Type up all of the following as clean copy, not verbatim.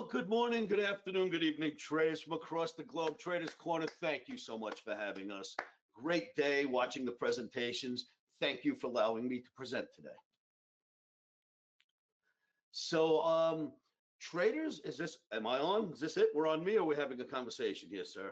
Well, good morning, good afternoon, good evening, traders from across the globe. Traders Corner, thank you so much for having us. Great day watching the presentations. Thank you for allowing me to present today. So, traders, am I on? Is this it? We're on me, or we're having a conversation here, sir?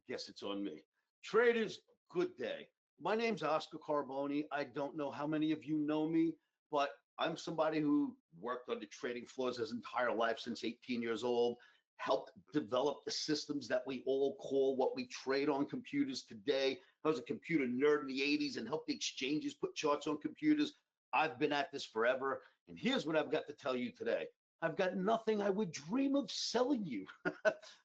Guess it's on me. Traders, good day. My name's Oscar Carboni. I don't know how many of you know me, but I'm somebody who worked on the trading floors his entire life since 18 years old, helped develop the systems that we all call what we trade on computers today. I was a computer nerd in the 80s and helped the exchanges put charts on computers. I've been at this forever. And here's what I've got to tell you today. I've got nothing I would dream of selling you.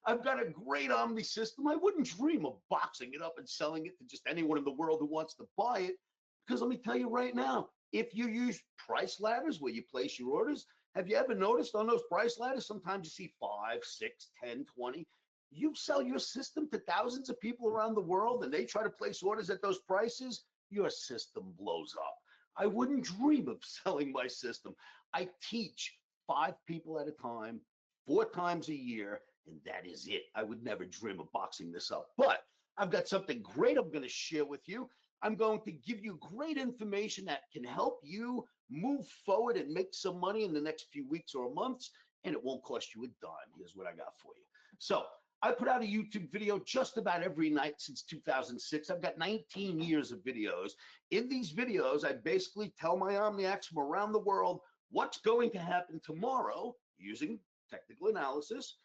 I've got a great Omni system. I wouldn't dream of boxing it up and selling it to just anyone in the world who wants to buy it. Because let me tell you right now, if you use price ladders where you place your orders, have you ever noticed on those price ladders, sometimes you see 5, 6, 10, 20. You sell your system to thousands of people around the world and they try to place orders at those prices, your system blows up. I wouldn't dream of selling my system. I teach 5 people at a time, 4 times a year, and that is it. I would never dream of boxing this up. But I've got something great I'm going to share with you. I'm going to give you great information that can help you move forward and make some money in the next few weeks or months, and it won't cost you a dime. Here's what I got for you. So I put out a YouTube video just about every night since 2006. I've got 19 years of videos. In these videos, I basically tell my Omniacs from around the world what's going to happen tomorrow using technical analysis,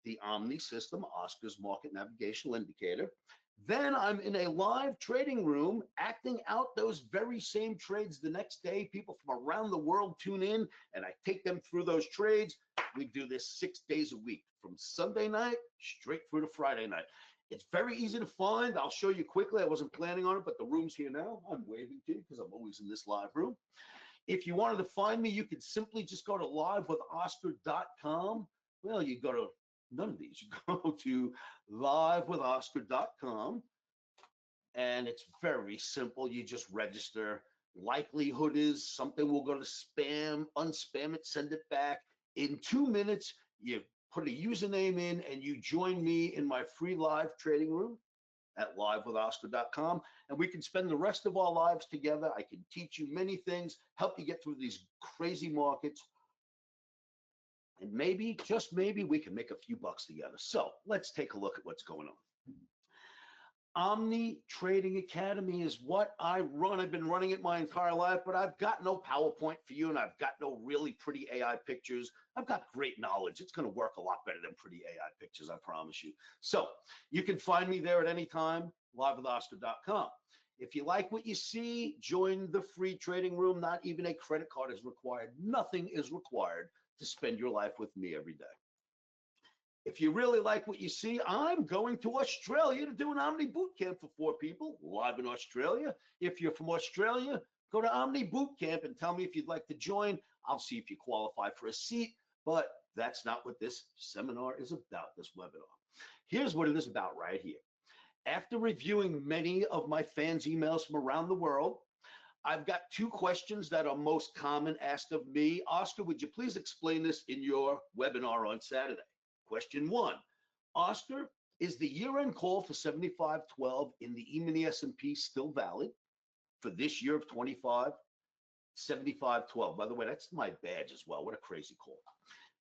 the Omni system, Oscar's market navigational indicator. Then I'm in a live trading room acting out those very same trades the next day. People from around the world tune in and I take them through those trades. We do this 6 days a week from Sunday night straight through to Friday night. It's very easy to find. I'll show you quickly. I wasn't planning on it, but the room's here now. I'm waving to you because I'm always in this live room. If you wanted to find me, you could simply just go to livewithoscar.com. Well, you go to none of these. You go to livewithoscar.com and it's very simple. You just register. Likelihood is something will go to spam, unspam it, send it back. In 2 minutes, you put a username in and you join me in my free live trading room at livewithoscar.com, and we can spend the rest of our lives together. I can teach you many things, help you get through these crazy markets, and maybe, just maybe, we can make a few bucks together. So let's take a look at what's going on. Omni Trading Academy is what I run. I've been running it my entire life, but I've got no PowerPoint for you, and I've got no really pretty AI pictures. I've got great knowledge. It's going to work a lot better than pretty AI pictures, I promise you. So you can find me there at any time, livewithoscar.com. If you like what you see, join the free trading room. Not even a credit card is required. Nothing is required to spend your life with me every day. If you really like what you see, I'm going to Australia to do an Omni Bootcamp for 4 people live in Australia. If you're from Australia, go to Omni Bootcamp and tell me if you'd like to join. I'll see if you qualify for a seat, but that's not what this seminar is about, this webinar. Here's what it is about right here. After reviewing many of my fans' emails from around the world, I've got 2 questions that are most common asked of me. Oscar, would you please explain this in your webinar on Saturday? Question 1, Oscar, is the year-end call for 75.12 in the E-mini S&P still valid for this year of 25? 75.12. By the way, that's my badge as well. What a crazy call.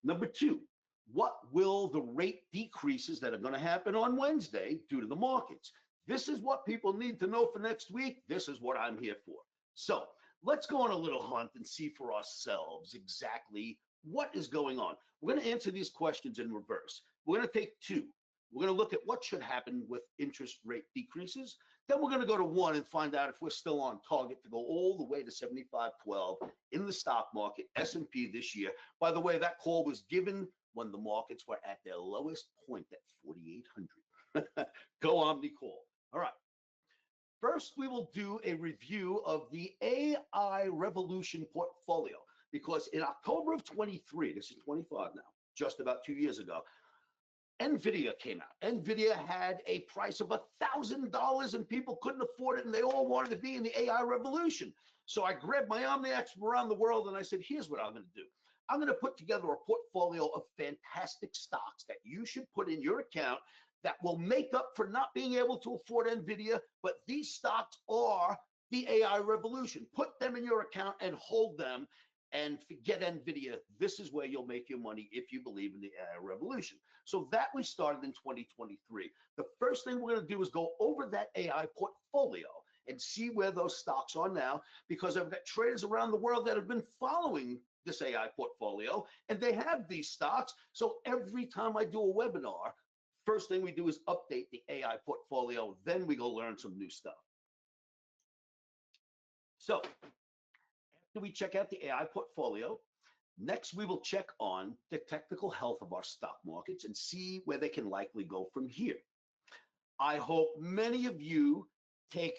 Number 2, what will the rate decreases that are going to happen on Wednesday do to the markets? This is what people need to know for next week. This is what I'm here for. So let's go on a little hunt and see for ourselves exactly what is going on. We're going to answer these questions in reverse. We're going to take 2. We're going to look at what should happen with interest rate decreases. Then we're going to go to 1 and find out if we're still on target to go all the way to 75.12 in the stock market, S&P this year. By the way, that call was given when the markets were at their lowest point at 4,800. Go Omni call. All right. First, we will do a review of the AI Revolution portfolio. Because in October of 23, this is 25 now, just about 2 years ago, NVIDIA came out. NVIDIA had a price of $1,000 and people couldn't afford it and they all wanted to be in the AI revolution. So I grabbed my Omniacs from around the world and I said, here's what I'm going to do. I'm going to put together a portfolio of fantastic stocks that you should put in your account that will make up for not being able to afford NVIDIA, but these stocks are the AI revolution. Put them in your account and hold them and forget NVIDIA. This is where you'll make your money if you believe in the AI revolution. So that we started in 2023. The first thing we're going to do is go over that AI portfolio and see where those stocks are now, because I've got traders around the world that have been following this AI portfolio and they have these stocks. So every time I do a webinar, first thing we do is update the AI portfolio, then we go learn some new stuff. So after we check out the AI portfolio, next we will check on the technical health of our stock markets and see where they can likely go from here. I hope many of you take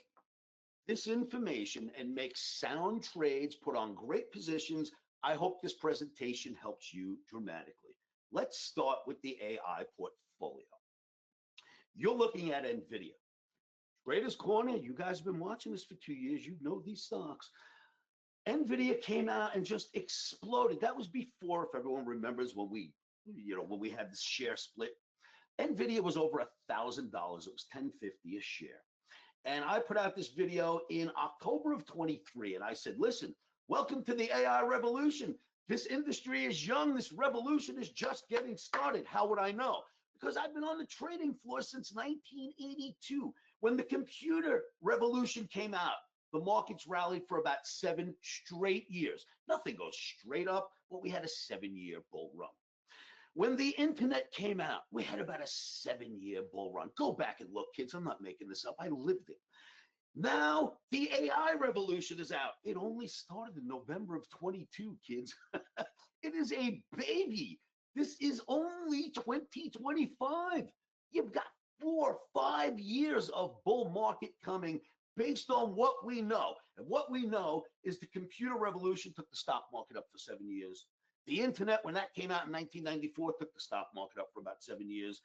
this information and make sound trades, put on great positions. I hope this presentation helps you dramatically. Let's start with the AI portfolio. You're looking at NVIDIA. Traders Corner, you guys have been watching this for 2 years. You know these stocks. NVIDIA came out and just exploded. That was before, if everyone remembers, when we had this share split. NVIDIA was over $1,000. It was $10.50 a share. And I put out this video in October of 23, and I said, listen, welcome to the AI revolution. This industry is young. This revolution is just getting started. How would I know? Because I've been on the trading floor since 1982. When the computer revolution came out, the markets rallied for about 7 straight years. Nothing goes straight up, but we had a 7-year bull run. When the internet came out, we had about a 7-year bull run. Go back and look, kids. I'm not making this up. I lived it. Now the AI revolution is out. It only started in November of 22, kids. It is a baby. This is only 2025. You've got 4 or 5 years of bull market coming based on what we know. And what we know is the computer revolution took the stock market up for 7 years. The internet, when that came out in 1994, took the stock market up for about 7 years.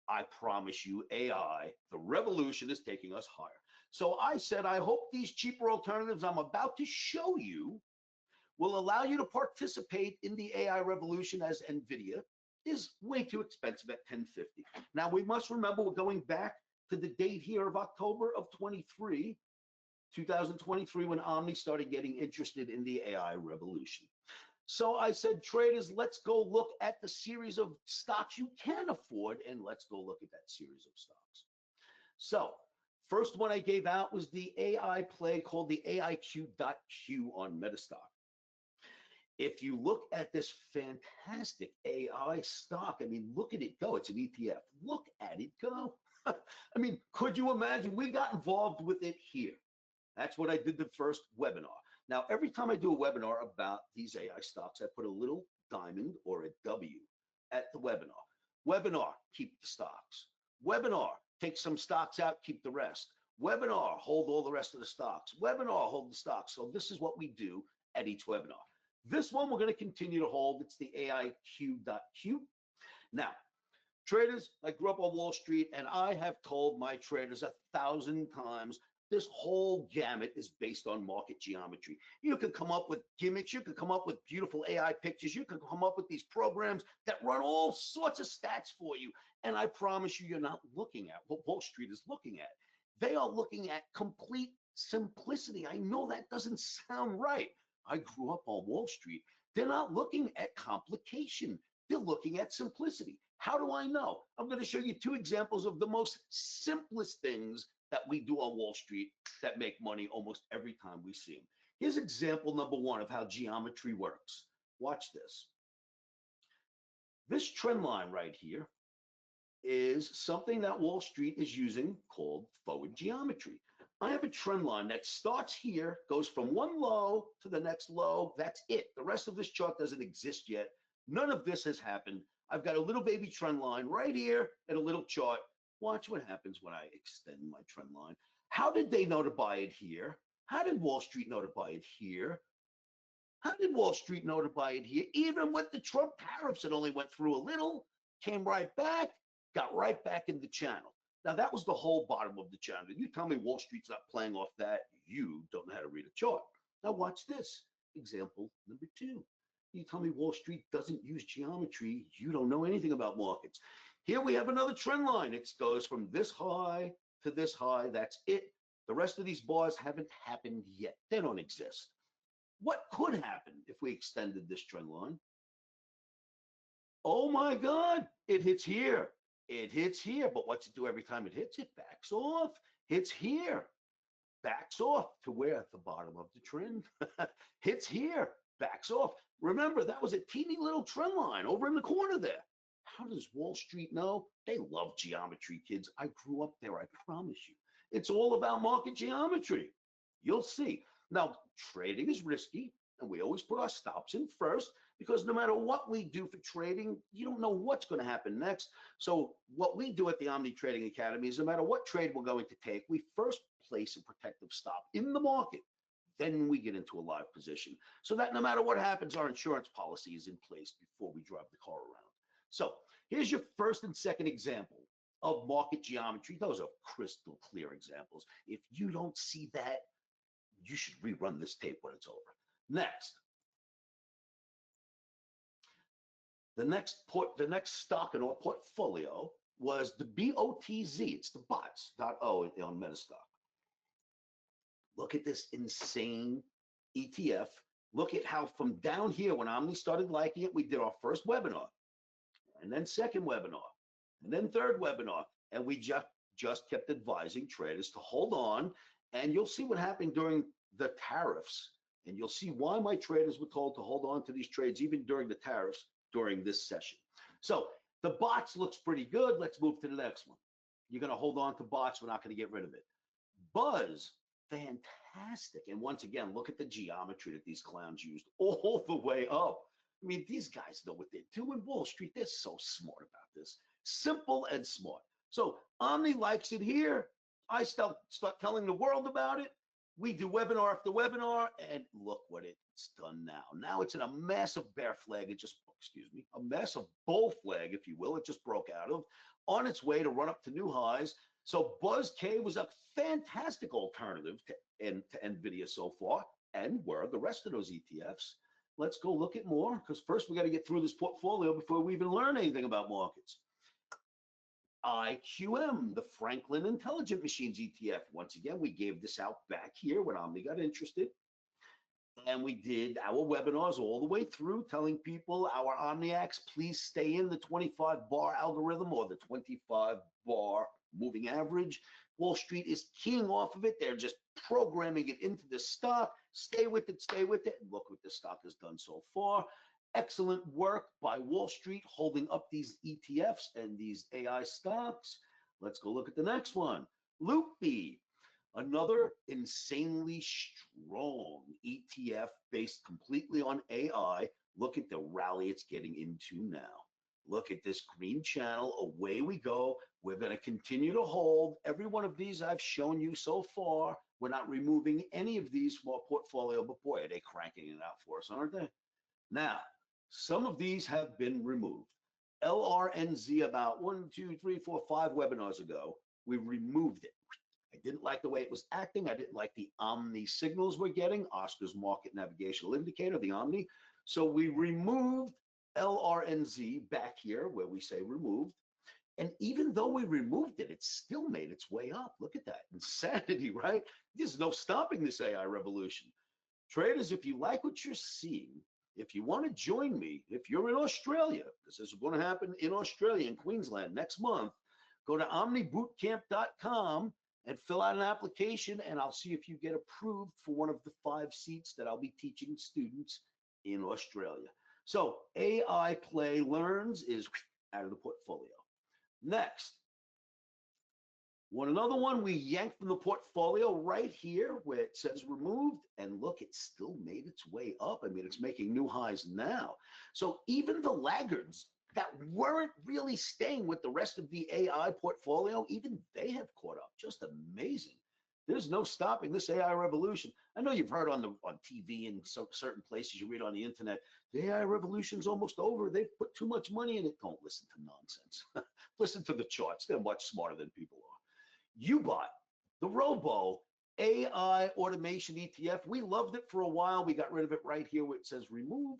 I promise you, AI, the revolution is taking us higher. So I said, I hope these cheaper alternatives I'm about to show you will allow you to participate in the AI revolution, as NVIDIA is way too expensive at $10.50. Now, we must remember we're going back to the date here of October of 2023, when Omni started getting interested in the AI revolution. So I said, traders, let's go look at the series of stocks you can afford, and let's go look at that series of stocks. So first one I gave out was the AI play called the AIQ.Q on Metastock. If you look at this fantastic AI stock, I mean, look at it go. It's an ETF. Look at it go. I mean, could you imagine? We got involved with it here. That's what I did the first webinar. Now, every time I do a webinar about these AI stocks, I put a little diamond or a W at the webinar. Webinar, keep the stocks. Webinar, take some stocks out, keep the rest. Webinar, hold all the rest of the stocks. Webinar, hold the stocks. So this is what we do at each webinar. This one we're going to continue to hold. It's the AIQ.Q. Now, traders, I grew up on Wall Street, and I have told my traders 1,000 times, this whole gamut is based on market geometry. You can come up with gimmicks. You can come up with beautiful AI pictures. You can come up with these programs that run all sorts of stats for you. And I promise you, you're not looking at what Wall Street is looking at. They are looking at complete simplicity. I know that doesn't sound right. I grew up on Wall Street. They're not looking at complication. They're looking at simplicity. How do I know? I'm going to show you 2 examples of the most simplest things that we do on Wall Street that make money almost every time we see them. Here's example number 1 of how geometry works. Watch this. This trend line right here is something that Wall Street is using called forward geometry. I have a trend line that starts here, goes from one low to the next low. That's it. The rest of this chart doesn't exist yet. None of this has happened. I've got a little baby trend line right here and a little chart. Watch what happens when I extend my trend line. How did they know to buy it here? How did Wall Street know to buy it here? How did Wall Street know to buy it here? Even with the Trump tariffs, it only went through a little, came right back, got right back in the channel. Now, that was the whole bottom of the channel. You tell me Wall Street's not playing off that, you don't know how to read a chart. Now, watch this. Example number 2. You tell me Wall Street doesn't use geometry, you don't know anything about markets. Here we have another trend line. It goes from this high to this high. That's it. The rest of these bars haven't happened yet. They don't exist. What could happen if we extended this trend line? Oh my God, it hits here. It hits here. But what's it do every time it hits? It backs off. Hits here. Backs off to where? At the bottom of the trend. Hits here. Backs off. Remember, that was a teeny little trend line over in the corner there. How does Wall Street know? They love geometry, kids. I grew up there, I promise you. It's all about market geometry. You'll see. Now, trading is risky, and we always put our stops in first because no matter what we do for trading, you don't know what's going to happen next. So what we do at the Omni Trading Academy is no matter what trade we're going to take, we first place a protective stop in the market. Then we get into a live position so that no matter what happens, our insurance policy is in place before we drive the car around. So here's your first and second example of market geometry. Those are crystal clear examples. If you don't see that, you should rerun this tape when it's over. Next, the next stock in our portfolio was the BOTZ. It's the bots.o on Metastock. Look at this insane ETF. Look at how from down here, when Omni started liking it, we did our first webinar, and then second webinar, and then third webinar, and we just kept advising traders to hold on, and you'll see what happened during the tariffs, and you'll see why my traders were told to hold on to these trades even during the tariffs during this session. So the bots looks pretty good. Let's move to the next one. You're going to hold on to bots. We're not going to get rid of it. Buzz, fantastic. And once again, look at the geometry that these clowns used all the way up. I mean, these guys know what they're doing. Wall Street, they're so smart about this. Simple and smart. So Omni likes it here. I start telling the world about it. We do webinar after webinar, and look what it's done now. Now it's in a massive bear flag. It just, excuse me, a massive bull flag, if you will. It just broke out of, on its way to run up to new highs. So Buzz K was a fantastic alternative to NVIDIA so far, and were the rest of those ETFs. Let's go look at more, because first we got to get through this portfolio before we even learn anything about markets. IQM, the Franklin Intelligent Machines ETF. Once again, we gave this out back here when Omni got interested. And we did our webinars all the way through telling people, our Omniacs, please stay in the 25 bar algorithm or the 25 bar moving average. Wall Street is keying off of it. They're just programming it into the stock. Stay with it, stay with it. And look what the stock has done so far. Excellent work by Wall Street holding up these ETFs and these AI stocks. Let's go look at the next one. Loopy, another insanely strong ETF based completely on AI. Look at the rally it's getting into now. Look at this green channel. Away we go. We're going to continue to hold. Every one of these I've shown you so far. We're not removing any of these from our portfolio, but boy, are they cranking it out for us, aren't they? Now, some of these have been removed. LRNZ about 1, 2, 3, 4, 5 webinars ago, we removed it. I didn't like the way it was acting. I didn't like the Omni signals we're getting, Oscar's Market Navigational Indicator, the Omni. So we removed LRNZ back here where we say removed. And even though we removed it, it still made its way up. Look at that. Insanity, right? There's no stopping this AI revolution. Traders, if you like what you're seeing, if you want to join me, if you're in Australia, because this is going to happen in Australia, in Queensland next month, go to omnibootcamp.com and fill out an application, and I'll see if you get approved for one of the 5 seats that I'll be teaching students in Australia. So AI Play Learns is out of the portfolio. Next, another one we yanked from the portfolio right here where it says removed, and look, it still made its way up. I mean, it's making new highs now. So even the laggards that weren't really staying with the rest of the AI portfolio, even they have caught up. Just amazing. There's no stopping this AI revolution. I know you've heard on TV and certain places you read on the internet, the AI revolution's almost over. They've put too much money in it. Don't listen to nonsense. Listen to the charts. They're much smarter than people are. UBOT, the Robo AI automation ETF. We loved it for a while. We got rid of it right here where it says removed.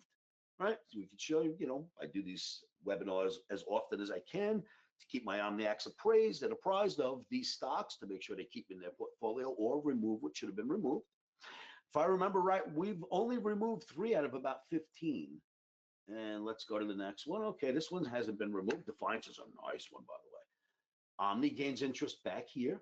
right? So we could show you, I do these webinars as often as I can to keep my Omniacs appraised and apprised of these stocks to make sure they keep in their portfolio or remove what should have been removed. If I remember right, we've only removed 3 out of about 15. And let's go to the next one. Okay, this one hasn't been removed. Defiance is a nice one, by the way. Omni gains interest back here.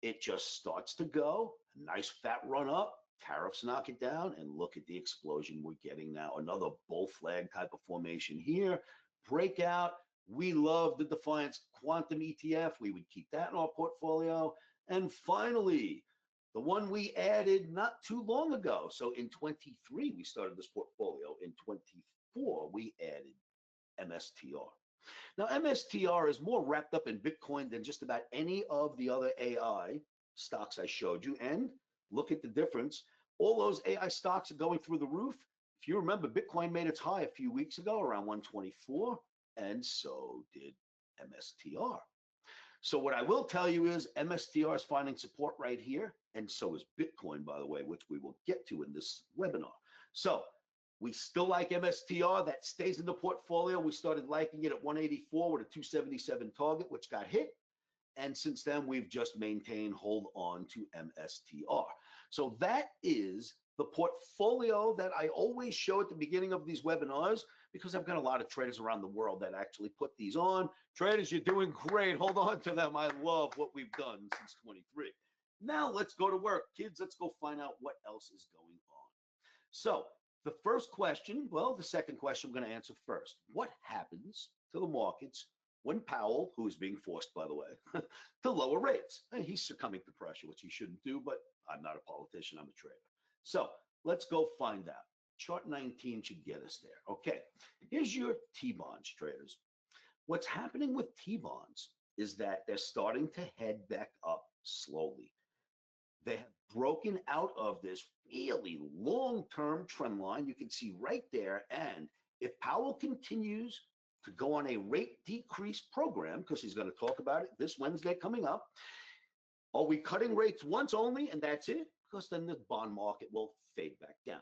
It just starts to go. A nice fat run up. Tariffs knock it down, and look at the explosion we're getting now. Another bull flag type of formation here. Breakout. We love the Defiance Quantum ETF. We would keep that in our portfolio. And finally, the one we added not too long ago. So in 23, we started this portfolio. In 24, we added MSTR. Now, MSTR is more wrapped up in Bitcoin than just about any of the other AI stocks I showed you. And look at the difference. All those AI stocks are going through the roof. If you remember, Bitcoin made its high a few weeks ago around 124, and so did MSTR. So what I will tell you is MSTR is finding support right here, and so is Bitcoin, by the way, which we will get to in this webinar. So we still like MSTR. That stays in the portfolio. We started liking it at 184 with a 277 target, which got hit. And since then, we've just maintained hold on to MSTR. So that is the portfolio that I always show at the beginning of these webinars, because I've got a lot of traders around the world that actually put these on. Traders, you're doing great. Hold on to them. I love what we've done since 23. Now let's go to work. Kids, let's go find out what else is going on. So the first question, well, the second question I'm going to answer first. What happens to the markets when Powell, who is being forced, by the way, to lower rates? And he's succumbing to pressure, which he shouldn't do, but I'm not a politician, I'm a trader. So let's go find out. Chart 19 should get us there. Okay, here's your T-bonds, traders. What's happening with T-bonds is that they're starting to head back up slowly. They have broken out of this really long-term trend line. You can see right there. And if Powell continues to go on a rate decrease program, because he's going to talk about it this Wednesday coming up, are we cutting rates once only and that's it? Because then the bond market will fade back down.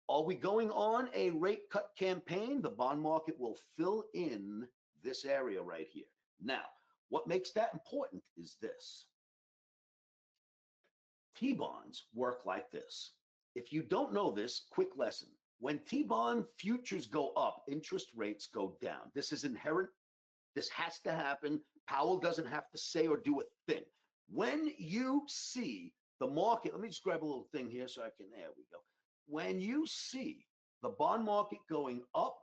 Are we going on a rate cut campaign? The bond market will fill in this area right here. Now, what makes that important is this. T-bonds work like this. If you don't know this, quick lesson. When T-bond futures go up, interest rates go down. This is inherent. This has to happen. Powell doesn't have to say or do a thing. When you see the market, let me just grab a little thing here so I can, there we go. When you see the bond market going up,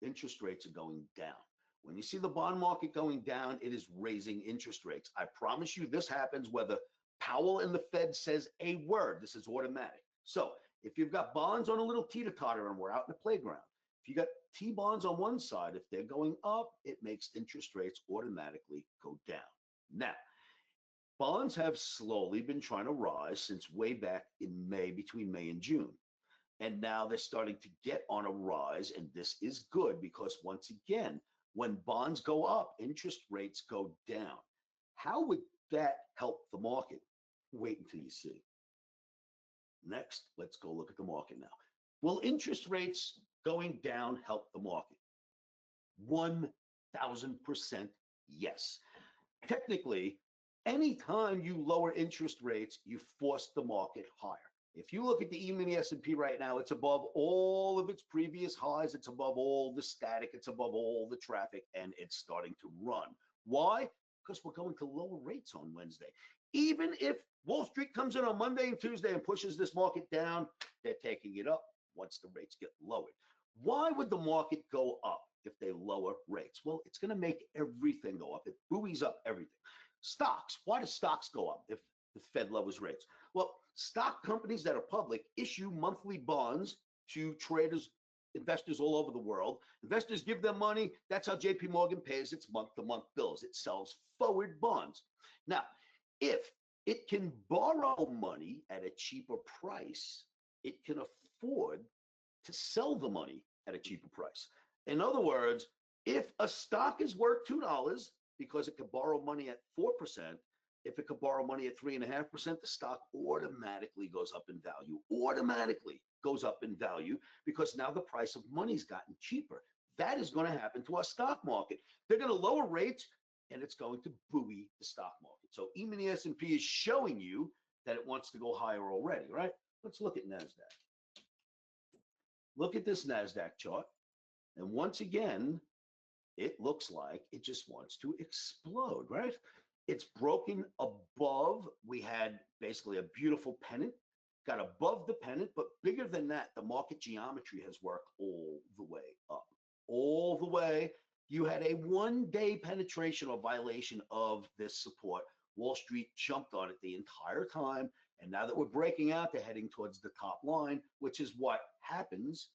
interest rates are going down. When you see the bond market going down, it is raising interest rates. I promise you this happens whether Powell and the Fed says a word. This is automatic. So if you've got bonds on a little teeter-totter and we're out in the playground, if you got T-bonds on one side, if they're going up, it makes interest rates automatically go down. Now, bonds have slowly been trying to rise since way back in May, between May and June. And now they're starting to get on a rise, and this is good because once again, when bonds go up, interest rates go down. How would that help the market? Wait until you see. Next, let's go look at the market now. Will interest rates going down help the market? 1,000% yes. Technically, anytime you lower interest rates, you force the market higher. If you look at the E-mini S&P right now, it's above all of its previous highs. It's above all the static. It's above all the traffic, and it's starting to run. Why? Because we're going to lower rates on Wednesday. Even if Wall Street comes in on Monday and Tuesday and pushes this market down, they're taking it up once the rates get lowered. Why would the market go up if they lower rates? Well, it's going to make everything go up. It buoys up everything. Stocks. Why do stocks go up if the Fed lowers rates? Well, stock companies that are public issue monthly bonds to traders, investors all over the world. Investors give them money. That's how JP Morgan pays its month-to-month bills. It sells forward bonds. Now, if it can borrow money at a cheaper price, it can afford to sell the money at a cheaper price. In other words, if a stock is worth $2 because it can borrow money at 4%, if it could borrow money at 3.5%, the stock automatically goes up in value, automatically. goes up in value because now the price of money's gotten cheaper. That is going to happen to our stock market. They're going to lower rates, and it's going to buoy the stock market. So even the S&P is showing you that it wants to go higher already, right? Let's look at NASDAQ. Look at this NASDAQ chart. And once again, it looks like it just wants to explode, right? It's broken above. We had basically a beautiful pennant, got above the pennant, but bigger than that, the market geometry has worked all the way up, all the way. You had a one-day penetration or violation of this support. Wall Street jumped on it the entire time. And now that we're breaking out, they're heading towards the top line, which is what happens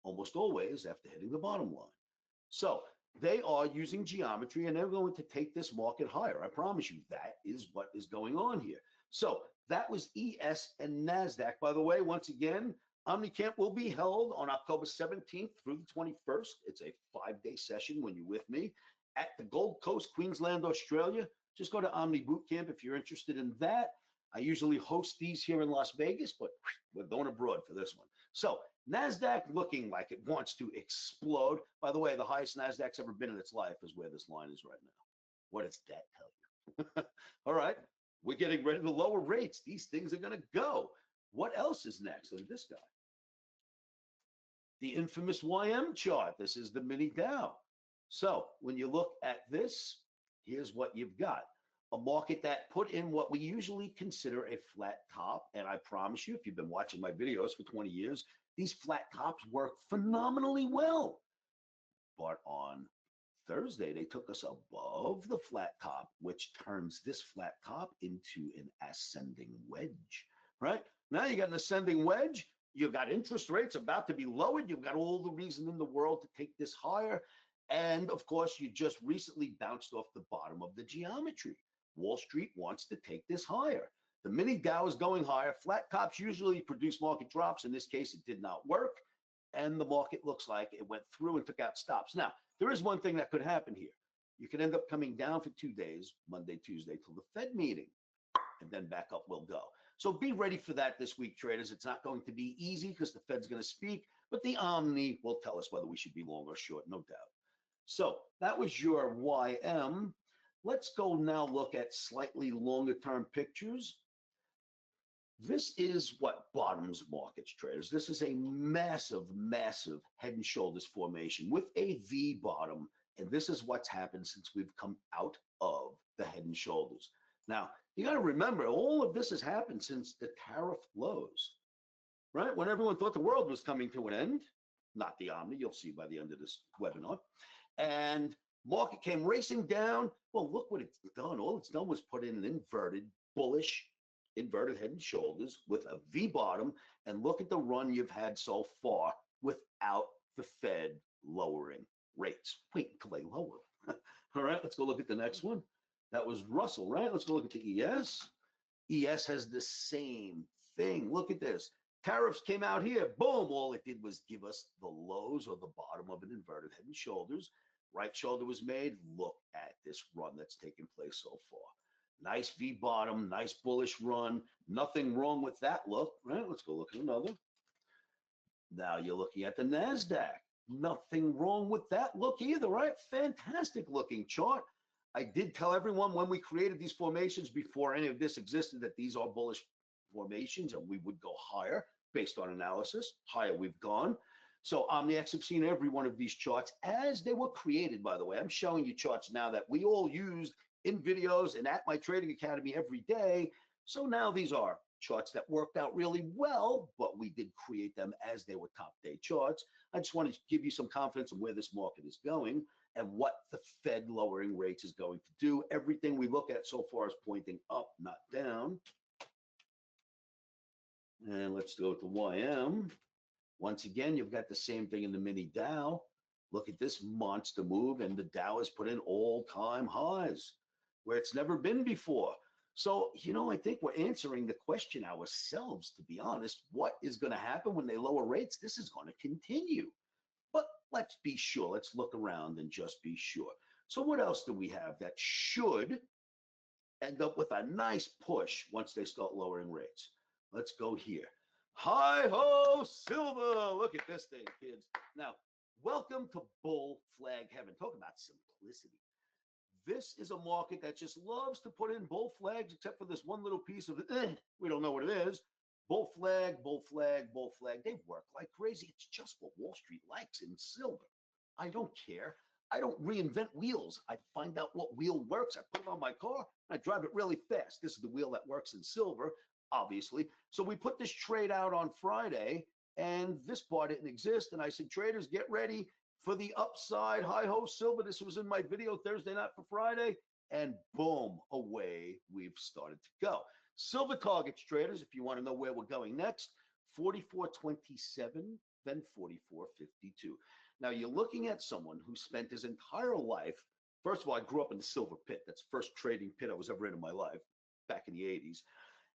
almost always after hitting the bottom line. So they are using geometry, and they're going to take this market higher. I promise you, that is what is going on here. So that was ES and NASDAQ. By the way, once again, OmniCamp will be held on October 17th through the 21st. It's a 5-day session when you're with me at the Gold Coast, Queensland, Australia. Just go to Omni Bootcamp if you're interested in that. I usually host these here in Las Vegas, but we're going abroad for this one. So NASDAQ looking like it wants to explode. By the way, the highest NASDAQ's ever been in its life is where this line is right now. What does that tell you? All right, we're getting ready to lower rates. These things are going to go. What else is next? Look at this guy. The infamous YM chart. This is the mini Dow. So when you look at this, here's what you've got. A market that put in what we usually consider a flat top. And I promise you, if you've been watching my videos for 20 years, these flat tops work phenomenally well. But on Thursday, they took us above the flat top, which turns this flat top into an ascending wedge, right? Now you got an ascending wedge. You've got interest rates about to be lowered. You've got all the reason in the world to take this higher. And of course, you just recently bounced off the bottom of the geometry. Wall Street wants to take this higher. The mini Dow is going higher. Flat tops usually produce market drops. In this case, it did not work. And the market looks like it went through and took out stops. Now, there is one thing that could happen here. You could end up coming down for 2 days, Monday, Tuesday, till the Fed meeting, and then back up will go. So be ready for that this week, traders. It's not going to be easy because the Fed's going to speak, but the Omni will tell us whether we should be long or short, no doubt. So that was your YM. Let's go now look at slightly longer term pictures. This is what bottoms markets, traders. This is a massive, massive head and shoulders formation with a V bottom. And this is what's happened since we've come out of the head and shoulders. Now, you got to remember, all of this has happened since the tariff lows, right? When everyone thought the world was coming to an end, not the Omni, you'll see by the end of this webinar. And market came racing down. Well, look what it's done. All it's done was put in an inverted, bullish, inverted head and shoulders with a V bottom. And look at the run you've had so far without the Fed lowering rates. Wait until they lower. All right, let's go look at the next one. That was Russell, right? Let's go look at the ES. ES has the same thing. Look at this. Tariffs came out here. Boom. All it did was give us the lows or the bottom of an inverted head and shoulders. Right shoulder was made. Look at this run that's taken place so far. Nice V bottom, nice bullish run. Nothing wrong with that look, right? Let's go look at another. Now you're looking at the NASDAQ. Nothing wrong with that look either, right? Fantastic looking chart. I did tell everyone when we created these formations before any of this existed that these are bullish formations and we would go higher based on analysis. Higher we've gone. So OmniX have seen every one of these charts as they were created, by the way. I'm showing you charts now that we all used in videos and at my trading academy every day. So now these are charts that worked out really well, but we did create them as they were top day charts. I just wanted to give you some confidence in where this market is going and what the Fed lowering rates is going to do. Everything we look at so far is pointing up, not down. And let's go to YM. Once again, you've got the same thing in the mini Dow. Look at this monster move, and the Dow has put in all-time highs where it's never been before. So, you know, I think we're answering the question ourselves, to be honest. What is going to happen when they lower rates? This is going to continue. But let's be sure. Let's look around and just be sure. So what else do we have that should end up with a nice push once they start lowering rates? Let's go here. Hi ho, silver. Look at this thing, kids. Now, welcome to bull flag heaven. Talk about simplicity. This is a market that just loves to put in bull flags, except for this one little piece of we don't know what it is. Bull flag, bull flag, bull flag. They work like crazy. It's just what Wall Street likes in silver. I don't care. I don't reinvent wheels. I find out what wheel works. I put it on my car. I drive it really fast. This is the wheel that works in silver, obviously. So we put this trade out on Friday, and this bar didn't exist. And I said, traders, get ready for the upside. Hi ho, silver. This was in my video Thursday night for Friday. And boom, away we've started to go. Silver targets, traders, if you want to know where we're going next, 44.27, then 44.52. Now you're looking at someone who spent his entire life. First of all, I grew up in the silver pit. That's the first trading pit I was ever in my life back in the 80s.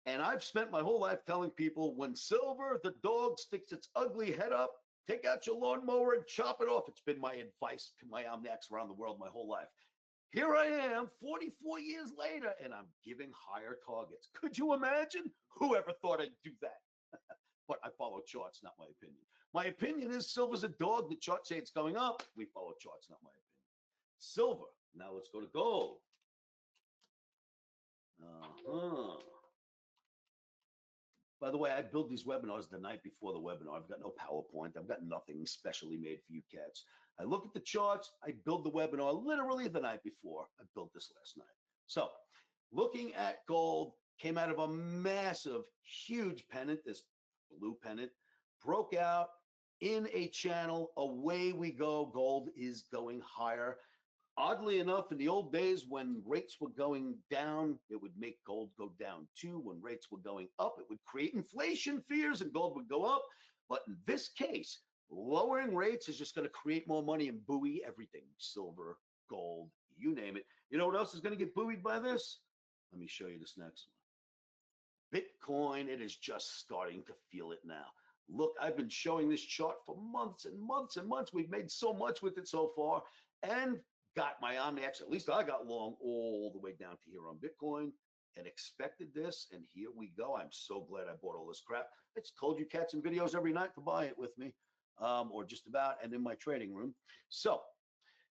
And I've spent my whole life telling people when silver, the dog, sticks its ugly head up, take out your lawnmower and chop it off. It's been my advice to my omniacs around the world my whole life. Here I am 44 years later, and I'm giving higher targets. Could you imagine? Whoever thought I'd do that? But I follow charts, not my opinion. My opinion is silver's a dog. The charts say it's going up. We follow charts, not my opinion. Silver. Now let's go to gold. By the way, I build these webinars the night before the webinar. I've got no PowerPoint. I've got nothing specially made for you cats. I look at the charts. I build the webinar literally the night before. I built this last night. So looking at gold, came out of a massive, huge pennant, this blue pennant, broke out in a channel. Away we go. Gold is going higher. Oddly enough, in the old days when rates were going down, it would make gold go down too. When rates were going up, it would create inflation fears and gold would go up. But in this case, lowering rates is just going to create more money and buoy everything. Silver, gold, you name it. You know what else is going to get buoyed by this? Let me show you this next one. Bitcoin, it is just starting to feel it now. Look, I've been showing this chart for months and months and months. We've made so much with it so far. And got my omniacs, at least I got long all the way down to here on Bitcoin and expected this. And here we go. I'm so glad I bought all this crap. It's told you cats in videos every night to buy it with me, or just about, and in my trading room. So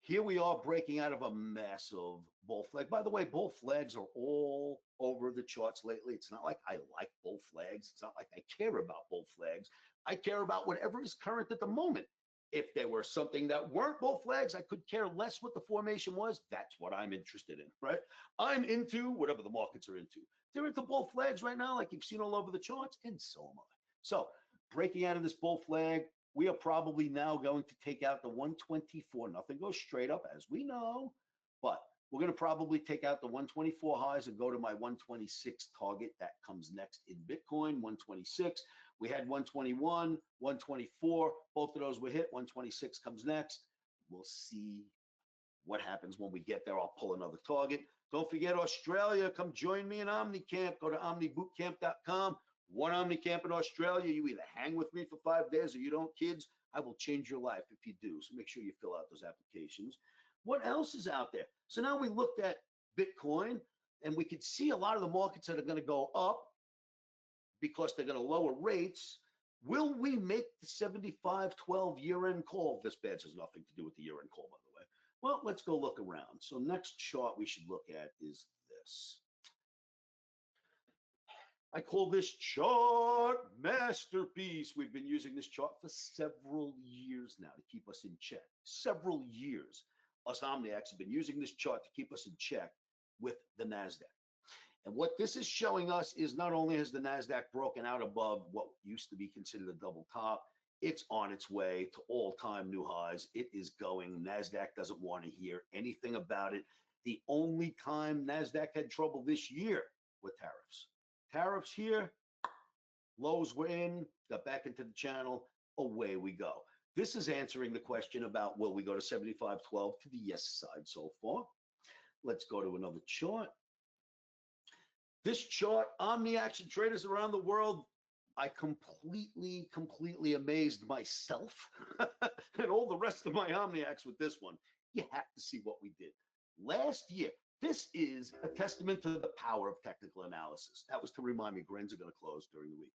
here we are breaking out of a massive bull flag. By the way, bull flags are all over the charts lately. It's not like I like bull flags. It's not like I care about bull flags. I care about whatever is current at the moment. If there were something that weren't bull flags, I could care less what the formation was. That's what I'm interested in, right? I'm into whatever the markets are into. They're into bull flags right now, like you've seen all over the charts, and so am I. So breaking out of this bull flag, we are probably now going to take out the 124. Nothing goes straight up, as we know, but we're going to probably take out the 124 highs and go to my 126 target. That comes next in Bitcoin, 126. We had 121, 124. Both of those were hit. 126 comes next. We'll see what happens when we get there. I'll pull another target. Don't forget Australia. Come join me in OmniCamp. Go to omnibootcamp.com. One OmniCamp in Australia. You either hang with me for 5 days or you don't, kids. I will change your life if you do. So make sure you fill out those applications. What else is out there? So now we looked at Bitcoin, and we could see a lot of the markets that are going to go up because they're going to lower rates. Will we make the 75-12 year-end call? This badge has nothing to do with the year-end call, by the way. Well, let's go look around. So next chart we should look at is this. I call this chart masterpiece. We've been using this chart for several years now to keep us in check. Several years. Us Omniacs have been using this chart to keep us in check with the NASDAQ. And what this is showing us is not only has the NASDAQ broken out above what used to be considered a double top, it's on its way to all-time new highs. It is going. NASDAQ doesn't want to hear anything about it. The only time NASDAQ had trouble this year with tariffs. Tariffs here, lows were in, got back into the channel, away we go. This is answering the question about will we go to 75-12 to the yes side so far. Let's go to another chart. This chart, OmniAction traders around the world, I completely amazed myself and all the rest of my Omniacs with this one. You have to see what we did. Last year, this is a testament to the power of technical analysis. That was to remind me, grains are going to close during the week.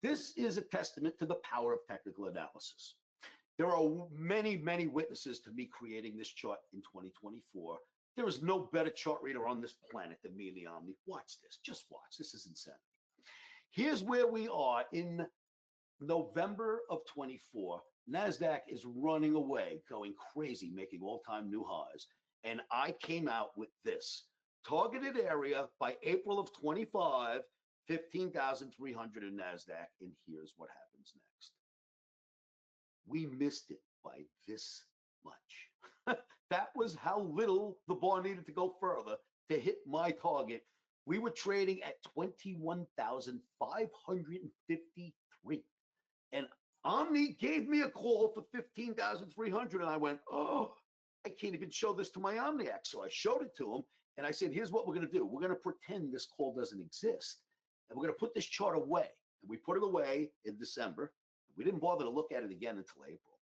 This is a testament to the power of technical analysis. There are many, many witnesses to me creating this chart in 2024. There is no better chart reader on this planet than me and the Omni. Watch this, just watch. This is insanity. Here's where we are in November of 24. NASDAQ is running away, going crazy, making all-time new highs. And I came out with this. Targeted area by April of 25, 15,300 in NASDAQ. And here's what happens next. We missed it by this much. That was how little the bar needed to go further to hit my target. We were trading at 21,553. And Omni gave me a call for 15,300. And I went, oh, I can't even show this to my Omniac. So I showed it to him. And I said, here's what we're going to do. We're going to pretend this call doesn't exist. And we're going to put this chart away. And we put it away in December. We didn't bother to look at it again until April.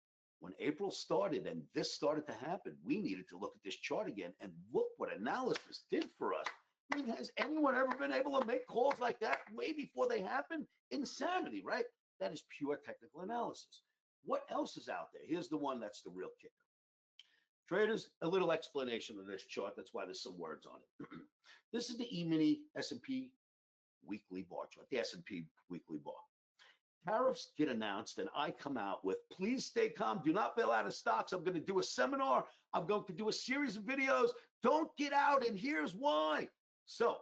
When April started and this started to happen, we needed to look at this chart again. And look what analysis did for us. I mean, has anyone ever been able to make calls like that way before they happen? Insanity, right? That is pure technical analysis. What else is out there? Here's the one that's the real kicker. Traders, a little explanation of this chart. That's why there's some words on it. This is the E-mini S&P weekly bar chart, the S&P weekly bar. Tariffs get announced and I come out with, please stay calm, do not bail out of stocks. I'm going to do a seminar. I'm going to do a series of videos. Don't get out, and here's why. So,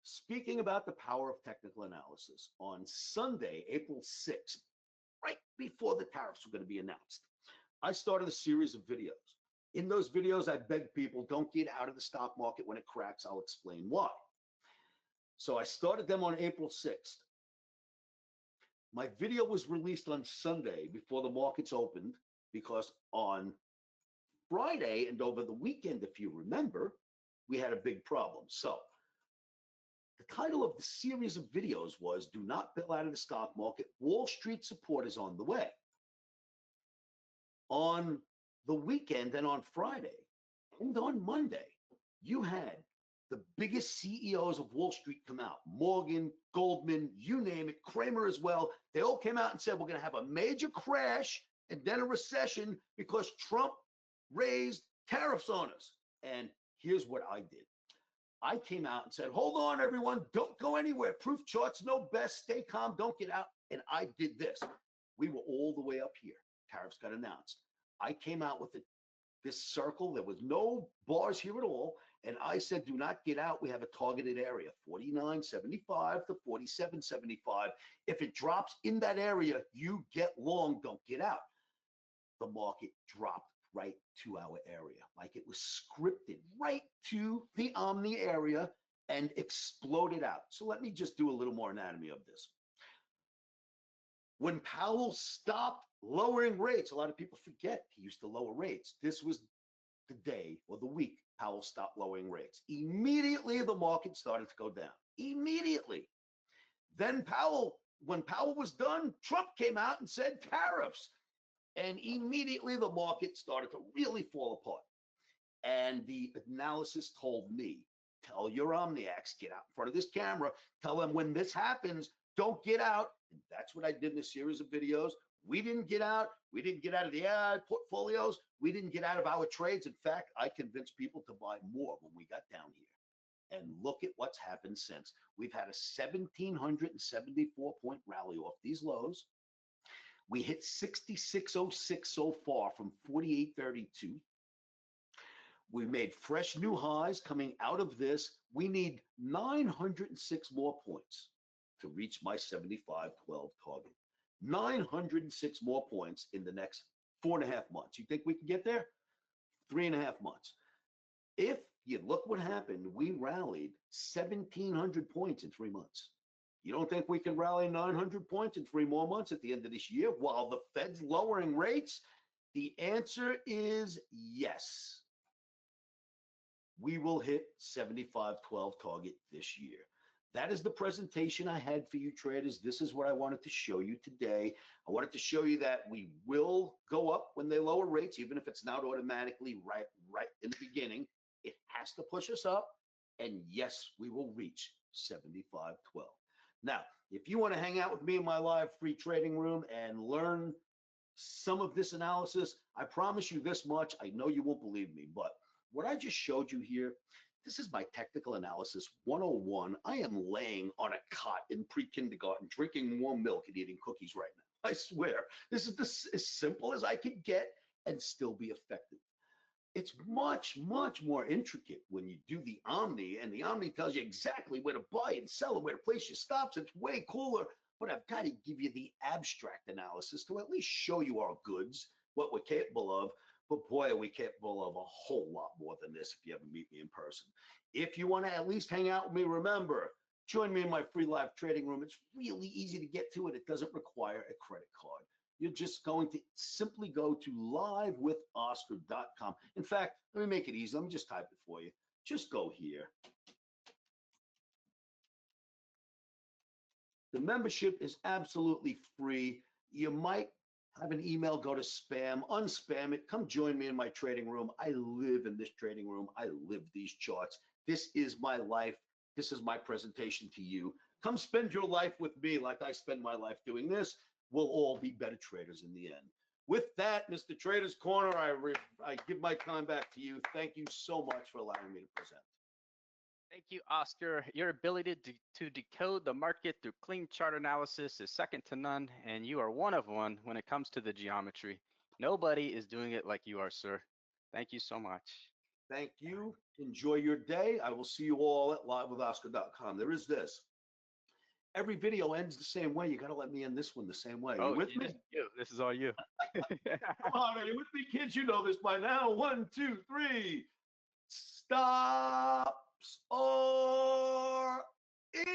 speaking about the power of technical analysis, on Sunday, April 6th, right before the tariffs were going to be announced, I started a series of videos. In those videos, I begged people, don't get out of the stock market when it cracks. I'll explain why. So I started them on April 6th. My video was released on Sunday before the markets opened, because on Friday and over the weekend, if you remember, we had a big problem. So the title of the series of videos was, do not bail out of the stock market. Wall Street support is on the way. On the weekend and on Friday and on Monday, you had the biggest CEOs of Wall Street come out. Morgan, Goldman, you name it, Kramer as well. They all came out and said, we're going to have a major crash and then a recession because Trump raised tariffs on us. And here's what I did. I came out and said, hold on, everyone, don't go anywhere. Proof charts know best. Stay calm, don't get out. And I did this. We were all the way up here. Tariffs got announced. I came out with this circle. There was no bars here at all. And I said, do not get out. We have a targeted area, 49.75 to 47.75. If it drops in that area, you get long, don't get out. The market dropped right to our area, like it was scripted, right to the Omni area, and exploded out. So let me just do a little more anatomy of this. When Powell stopped lowering rates, a lot of people forget he used to lower rates. This was the day or the week Powell stopped lowering rates. Immediately, the market started to go down. Immediately. Then when Powell was done, Trump came out and said tariffs. And immediately the market started to really fall apart. And the analysis told me, tell your Omniacs, get out in front of this camera, tell them when this happens, don't get out. And that's what I did in a series of videos. We didn't get out. We didn't get out of the portfolios. We didn't get out of our trades. In fact, I convinced people to buy more when we got down here. And look at what's happened since. We've had a 1,774-point rally off these lows. We hit 66.06 so far from 48.32. We made fresh new highs coming out of this. We need 906 more points to reach my 75.12 target. 906 more points in the next 4.5 months. You think we can get there? 3.5 months. If you look what happened, we rallied 1,700 points in 3 months. You don't think we can rally 900 points in 3 more months at the end of this year while the Fed's lowering rates? The answer is yes. We will hit 75.12 target this year. That is the presentation I had for you traders. This is what I wanted to show you today. I wanted to show you that we will go up when they lower rates, even if it's not automatically right in the beginning. It has to push us up. And yes, we will reach 75.12. Now, If you want to hang out with me in my live free trading room and learn some of this analysis, I promise you this much. I know you won't believe me, but what I just showed you here, this is my technical analysis 101. I am laying on a cot in pre-kindergarten, drinking warm milk and eating cookies right now. I swear, this is as simple as I could get and still be effective. It's much, much more intricate when you do the Omni, and the Omni tells you exactly where to buy and sell and where to place your stops. It's way cooler, but I've got to give you the abstract analysis to at least show you our goods, what we're capable of. But boy, are we capable of a whole lot more than this if you ever meet me in person. If you want to at least hang out with me, remember, join me in my free live trading room. It's really easy to get to, and it doesn't require a credit card. You're just going to simply go to livewithoscar.com. In fact, let me make it easy. Let me just type it for you. Just go here. The membership is absolutely free. You might have an email go to spam, unspam it. Come join me in my trading room. I live in this trading room. I live these charts. This is my life. This is my presentation to you. Come spend your life with me like I spend my life doing this. We'll all be better traders in the end. With that, Mr. Trader's Corner, I give my time back to you. Thank you so much for allowing me to present. Thank you, Oscar. Your ability to decode the market through clean chart analysis is second to none, and you are one of one when it comes to the geometry. Nobody is doing it like you are, sir. Thank you so much. Thank you. Enjoy your day. I will see you all at livewithoscar.com. There is this. Every video ends the same way. You got to let me end this one the same way. You with me? This is all you. Come on, are you with me, kids? You know this by now. 1, 2, 3. Stops are in.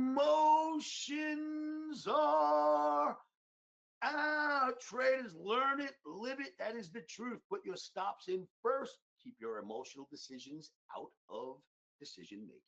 Emotions are out. Traders, learn it, live it. That is the truth. Put your stops in first. Keep your emotional decisions out of decision making.